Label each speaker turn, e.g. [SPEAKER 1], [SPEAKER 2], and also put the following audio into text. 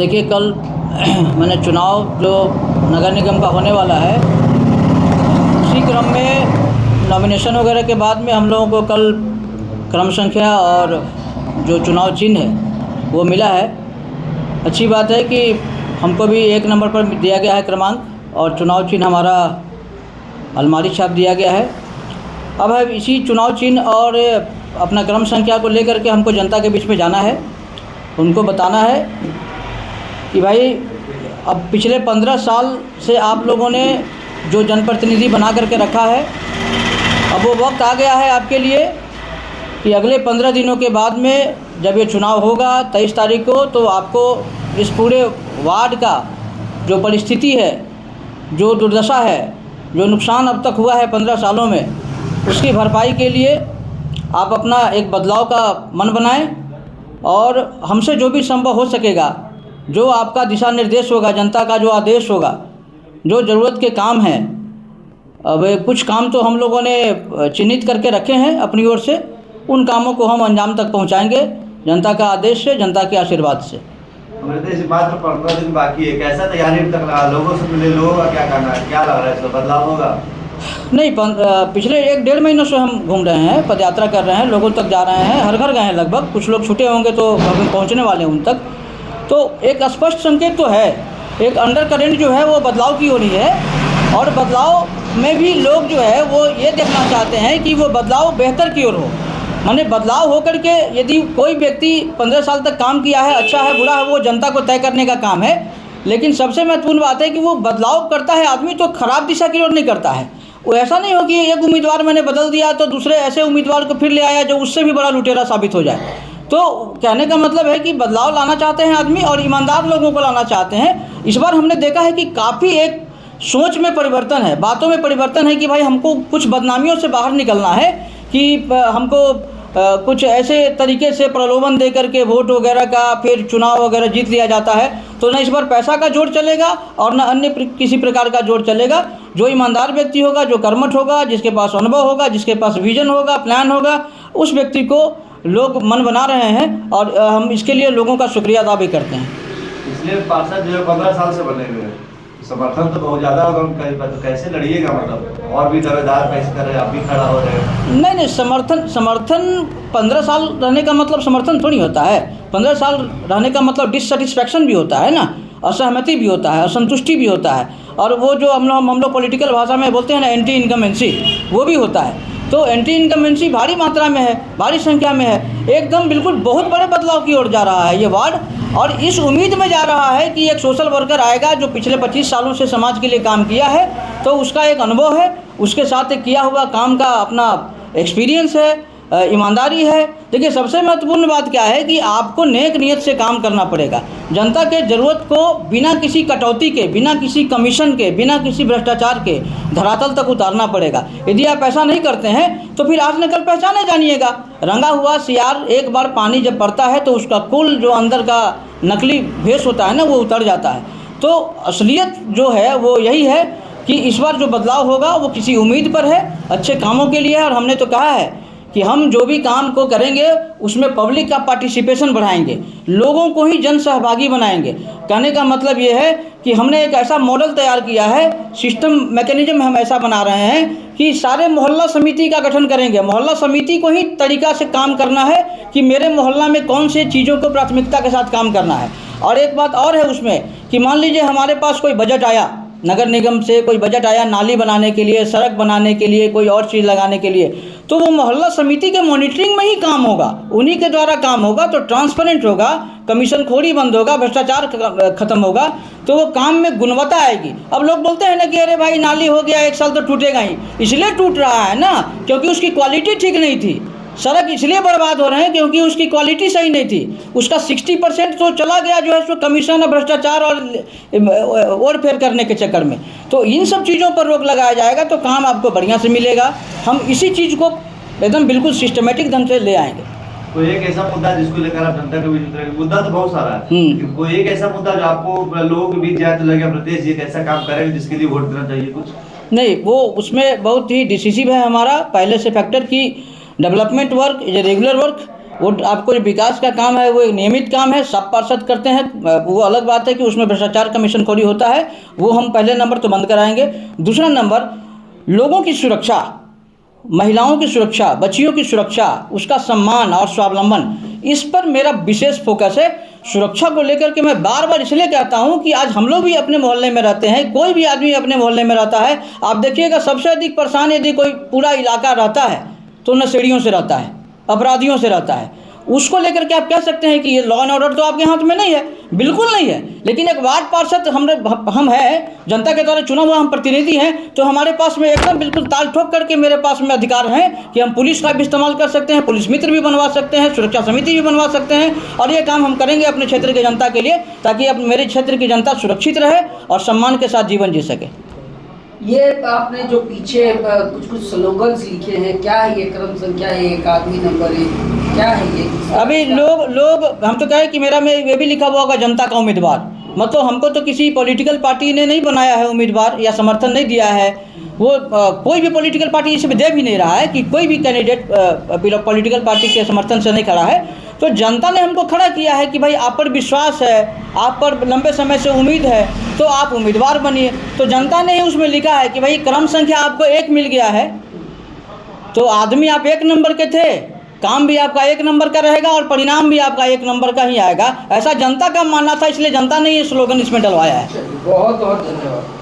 [SPEAKER 1] देखिए कल मैंने चुनाव जो नगर निगम का होने वाला है, उसी क्रम में नॉमिनेशन वगैरह के बाद में हम लोगों को कल क्रम संख्या और जो चुनाव चिन्ह है वो मिला है। अच्छी बात है कि हमको भी 1 नंबर पर दिया गया है क्रमांक, और चुनाव चिन्ह हमारा अलमारी छाप दिया गया है। अब है इसी चुनाव चिन्ह और अपना क्रम संख्या को लेकर के हमको जनता के बीच में जाना है, उनको बताना है कि भाई अब पिछले 15 साल से आप लोगों ने जो जनप्रतिनिधि बना करके रखा है, अब वो वक्त आ गया है आपके लिए कि अगले 15 दिनों के बाद में जब ये चुनाव होगा 23 तारीख को, तो आपको इस पूरे वार्ड का जो परिस्थिति है, जो दुर्दशा है, जो नुकसान अब तक हुआ है 15 सालों में, उसकी भरपाई के लिए आप अपना एक बदलाव का मन बनाएं और हमसे जो भी संभव हो सकेगा, जो आपका दिशा निर्देश होगा, जनता का जो आदेश होगा, जो ज़रूरत के काम हैं, अब कुछ काम तो हम लोगों ने चिन्हित करके रखे हैं अपनी ओर से, उन कामों को हम अंजाम तक पहुंचाएंगे जनता का आदेश से, जनता के आशीर्वाद से।
[SPEAKER 2] मात्र 15 दिन बाकी है, कैसा तैयारी तक लगा? लोगों से मिले, लोगों का क्या कहना है, क्या लग रहा है, इसमें बदलाव होगा?
[SPEAKER 1] नहीं, पिछले 1-1.5 महीनों से हम घूम रहे हैं, पदयात्रा कर रहे हैं, लोगों तक जा रहे हैं, हर घर गए हैं लगभग, कुछ लोग छूटे होंगे तो अभी पहुंचने वाले हैं उन तक। तो एक स्पष्ट संकेत तो है, एक अंडर करेंट जो है वो बदलाव की हो रही है, और बदलाव में भी लोग जो है वो ये देखना चाहते हैं कि वो बदलाव बेहतर की ओर हो। माने बदलाव होकर के यदि कोई व्यक्ति 15 साल तक काम किया है, अच्छा है बुरा है, वो जनता को तय करने का काम है, लेकिन सबसे महत्वपूर्ण बात है कि वो बदलाव करता है आदमी तो खराब दिशा की ओर नहीं करता है। वो ऐसा नहीं हो कि एक उम्मीदवार मैंने बदल दिया तो दूसरे ऐसे उम्मीदवार को फिर ले आया जो उससे भी बड़ा लुटेरा साबित हो जाए। तो कहने का मतलब है कि बदलाव लाना चाहते हैं आदमी, और ईमानदार लोगों को लाना चाहते हैं। इस बार हमने देखा है कि काफ़ी एक सोच में परिवर्तन है, बातों में परिवर्तन है कि भाई हमको कुछ बदनामियों से बाहर निकलना है, कि हमको कुछ ऐसे तरीके से प्रलोभन दे करके वोट वगैरह का फिर चुनाव वगैरह जीत लिया जाता है। तो न इस बार पैसा का जोर चलेगा और न अन्य किसी प्रकार का जोर चलेगा। जो ईमानदार व्यक्ति होगा, जो कर्मठ होगा, जिसके पास अनुभव होगा, जिसके पास विजन होगा, प्लान होगा, उस व्यक्ति को लोग मन बना रहे हैं, और हम इसके लिए लोगों का शुक्रिया अदा भी करते हैं।
[SPEAKER 2] इसलिए पार्षद जो है 15 साल से बने हुए हैं, समर्थन तो बहुत ज़्यादा होगा उनका, तो कैसे लड़िएगा? मतलब और भी दावेदार कैसे कर रहे हैं, आप भी खड़ा हो रहे हैं?
[SPEAKER 1] नहीं, समर्थन 15 साल रहने का मतलब समर्थन थोड़ी होता है। 15 साल रहने का मतलब डिससेटिस्फैक्शन भी होता है ना, असहमति भी होता है, असंतुष्टि भी होता है, और वो जो हम लोग पॉलिटिकल भाषा में बोलते हैं ना, एंटी इनकम्बेंसी, वो भी होता है। तो एंटी इनकम्बेंसी भारी मात्रा में है, भारी संख्या में है, एकदम बिल्कुल बहुत बड़े बदलाव की ओर जा रहा है ये वार्ड, और इस उम्मीद में जा रहा है कि एक सोशल वर्कर आएगा जो पिछले 25 सालों से समाज के लिए काम किया है, तो उसका एक अनुभव है, उसके साथ एक किया हुआ काम का अपना एक्सपीरियंस है, ईमानदारी है। देखिए सबसे महत्वपूर्ण बात क्या है कि आपको नेक नियत से काम करना पड़ेगा, जनता के ज़रूरत को बिना किसी कटौती के, बिना किसी कमीशन के, बिना किसी भ्रष्टाचार के धरातल तक उतारना पड़ेगा। यदि आप ऐसा नहीं करते हैं तो फिर आज न कल पहचाने जानिएगा। रंगा हुआ सियार एक बार पानी जब पड़ता है तो उसका कुल जो अंदर का नकली भेष होता है ना, वो उतर जाता है। तो असलियत जो है वो यही है कि इस बार जो बदलाव होगा वो किसी उम्मीद पर है, अच्छे कामों के लिए है, और हमने तो कहा है कि हम जो भी काम को करेंगे उसमें पब्लिक का पार्टिसिपेशन बढ़ाएंगे, लोगों को ही जन सहभागी बनाएंगे। कहने का मतलब ये है कि हमने एक ऐसा मॉडल तैयार किया है, सिस्टम मैकेनिज्म हम ऐसा बना रहे हैं कि सारे मोहल्ला समिति का गठन करेंगे। मोहल्ला समिति को ही तरीका से काम करना है कि मेरे मोहल्ला में कौन से चीज़ों को प्राथमिकता के साथ काम करना है। और एक बात और है उसमें कि मान लीजिए हमारे पास कोई बजट आया, नगर निगम से कोई बजट आया नाली बनाने के लिए, सड़क बनाने के लिए, कोई और चीज़ लगाने के लिए, तो वो मोहल्ला समिति के मॉनिटरिंग में ही काम होगा, उन्हीं के द्वारा काम होगा, तो ट्रांसपेरेंट होगा, कमीशन खोरी बंद होगा, भ्रष्टाचार खत्म होगा, तो वो काम में गुणवत्ता आएगी। अब लोग बोलते हैं ना कि अरे भाई नाली हो गया 1 साल तो टूटेगा ही, इसलिए टूट रहा है ना क्योंकि उसकी क्वालिटी ठीक नहीं थी। सड़क इसलिए बर्बाद हो रहे हैं क्योंकि उसकी क्वालिटी सही नहीं थी। उसका 60% तो चला गया जो है सो कमीशन और भ्रष्टाचार और फेर करने के चक्कर में। तो इन सब चीज़ों पर रोक लगाया जाएगा तो काम आपको बढ़िया से मिलेगा। हम इसी चीज़ को एकदम बिल्कुल सिस्टमेटिक ढंग से ले आएंगे।
[SPEAKER 2] कोई एक ऐसा मुद्दा जिसको लेकर आप जनता के बीच उतरेंगे? मुद्दा तो बहुत सारा है, लेकिन कोई एक ऐसा मुद्दा जो आपको लोगों के बीच जाए तो लगे प्रदेश जी ऐसा काम करेंगे जिसके लिए वोट देना चाहिए? कुछ
[SPEAKER 1] नहीं, वो उसमें बहुत ही डिसिसिव है हमारा पहले से फैक्टर की डेवलपमेंट वर्क, ये रेगुलर वर्क, वो आपको जो विकास का काम है वो एक नियमित काम है, सब पार्षद करते हैं। वो अलग बात है कि उसमें भ्रष्टाचार कमीशनखोरी होता है, वो हम पहले नंबर तो बंद कराएंगे। दूसरा नंबर, लोगों की सुरक्षा, महिलाओं की सुरक्षा, बच्चियों की सुरक्षा, उसका सम्मान और स्वावलंबन, इस पर मेरा विशेष फोकस है। सुरक्षा को लेकर के मैं बार बार इसलिए कहता हूं कि आज हम लोग भी अपने मोहल्ले में रहते हैं, कोई भी आदमी अपने मोहल्ले में रहता है। आप देखिएगा सबसे अधिक परेशान यदि कोई पूरा इलाका रहता है तो नशेड़ियों से रहता है, अपराधियों से रहता है। उसको लेकर के आप कह सकते हैं कि ये लॉ एंड ऑर्डर तो आपके हाथ में नहीं है, बिल्कुल नहीं है। लेकिन एक वार्ड पार्षद हम हैं, जनता के द्वारा चुना हुआ हम प्रतिनिधि हैं, तो हमारे पास में एकदम बिल्कुल ताल ठोक करके मेरे पास में अधिकार हैं कि हम पुलिस का भी इस्तेमाल कर सकते हैं, पुलिस मित्र भी बनवा सकते हैं, सुरक्षा समिति भी बनवा सकते हैं। और ये काम हम करेंगे अपने क्षेत्र की जनता के लिए, ताकि अब मेरे क्षेत्र की जनता सुरक्षित रहे और सम्मान के साथ जीवन जी सके।
[SPEAKER 3] ये आपने जो पीछे कुछ स्लोगन्स लिखे हैं, क्या है ये? क्रम संख्या 1, आदमी नंबर 1, क्या है ये?
[SPEAKER 1] अभी लोग हम तो कहें कि मेरा में ये भी लिखा हुआ होगा जनता का उम्मीदवार, मतलब हमको तो किसी पॉलिटिकल पार्टी ने नहीं बनाया है उम्मीदवार या समर्थन नहीं दिया है। वो कोई भी पॉलिटिकल पार्टी इसमें दे भी नहीं रहा है कि कोई भी कैंडिडेट पॉलिटिकल पार्टी के समर्थन से नहीं खड़ा है। तो जनता ने हमको खड़ा किया है कि भाई आप पर विश्वास है, आप पर लंबे समय से उम्मीद है, तो आप उम्मीदवार बनिए। तो जनता ने ही उसमें लिखा है कि भाई क्रम संख्या आपको 1 मिल गया है, तो आदमी आप 1 नंबर के थे, काम भी आपका 1 नंबर का रहेगा और परिणाम भी आपका 1 नंबर का ही आएगा। ऐसा जनता का मानना था, इसलिए जनता ने ये स्लोगन इसमें डलवाया है।
[SPEAKER 3] बहुत बहुत धन्यवाद।